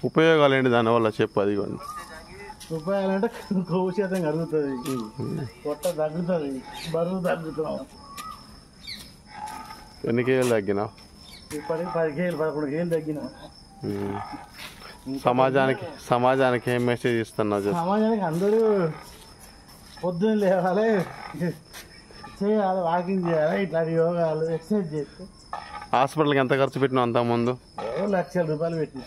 ఉపయోగాలు ఏంటి దానివల్ల చెప్పు? అది కూడా ఉపయోగాలు అంటే కొవ్వు శాతం కరుగుతుంది, పొట్ట తగ్గుతుంది, బరువు తగ్గుతున్నాం. ఎన్ని కేజీలు తగ్గినావు? ఇప్పటికి 10 కేజీలు 11 కేజీలు తగ్గినాం. సమాజానికి ఏం మెసేజ్ ఇస్తున్నావు? సమాజానికి అందరూ పొద్దున్న లేవాలి, చేయాలి, వాకింగ్ చేయాలి, ఇట్లాంటి యోగాలు ఎక్సర్సైజ్ చేస్తే. హాస్పిటల్కి ఎంత ఖర్చు పెట్టినావు అంతకుముందు? లక్షల రూపాయలు పెట్టినా,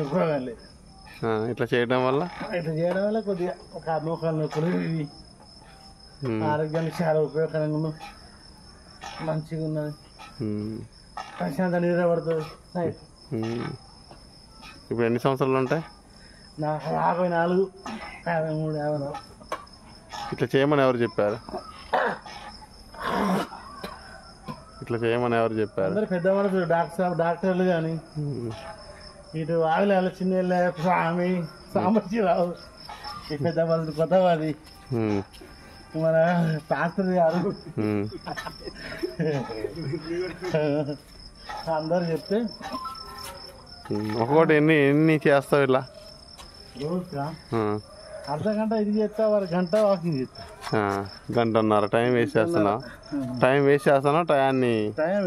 ఉపయోగం లేదు. ఇట్లా చేయడం వల్ల కొద్దిగా ఒక మోకాలు నొప్పులు ఇవి ఆరోగ్యానికి చాలా ఉపయోగకరంగా ఉన్నాయి, మంచిగా ఉన్నది, ప్రశాంత నిద్ర పడుతుంది. ఇప్పుడు ఎన్ని సంవత్సరాలు ఉంటాయి? నాకు 54, 53, 54. ఇట్లా చేయమని ఎవరు చెప్పారు? అందరు పెద్ద మనుషులు, డాక్టర్లు కానీ, ఇటు ఆవిల చిన్న స్వామి సాంబశివరావు, ఈ పెద్ద మనుషులు కొత్తవాది, మన శాస్త్రి గారు అందరు చెప్తే. ఒక్కొక్కటి ఎన్ని చేస్తావు ఇట్లా? రోజుగా అర్ధగంట ఇది చేస్తా, 1 గంట వాకింగ్ చేస్తా. 1.5 గంట టైం వేస్ట్ చేస్తున్నావు? టైం వేస్ట్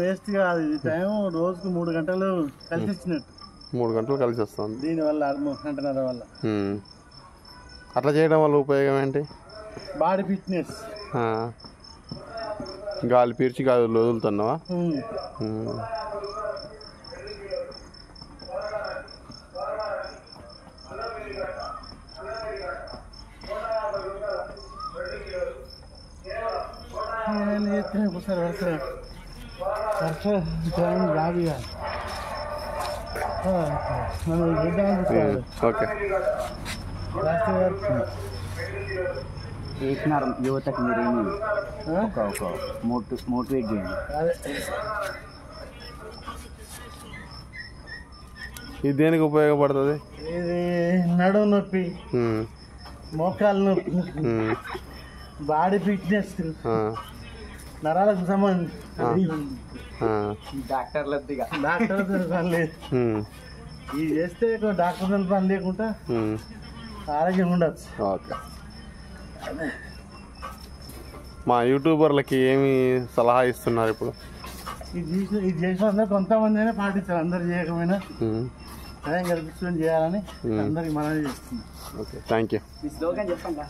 వేస్ట్ కాదు, ఇది టైం రోజుకు 3 గంటలు కలిసి వచ్చినట్టు. 3 గంటలు కలిసి వస్తుంది దీనివల్ల, 3 గంటన్నర వల్ల. అట్లా చేయడం వల్ల ఉపయోగం ఏంటి? Body fitness. గాలి పీల్చి గాలి వదులుతున్నావా? ఓకే. చేసినారు యువతకు మీరేమి మోటివేట్ చేయండి. ఇది దేనికి ఉపయోగపడుతుంది? ఇది నడుము నొప్పి, మోకాలు నొప్పి, బాడీ ఫిట్నెస్, నరాలకు సంబంధించి. డాక్టర్లతో పని లేదు, ఇది చేస్తే డాక్టర్లతో పని లేకుండా ఆరోగ్యంగా ఉండొచ్చు. ఓకే. మా యూట్యూబర్లకి ఏమి సలహా ఇస్తున్నారు ఇప్పుడు? ఇది చేసిన కొంతమంది అయినా పాటించారు, అందరు చేయకపోయినా టైం కల్పించుకొని చేయాలని అందరికి మనం చేస్తున్నాం. Okay, thank you. స్లోగా చెప్పండి.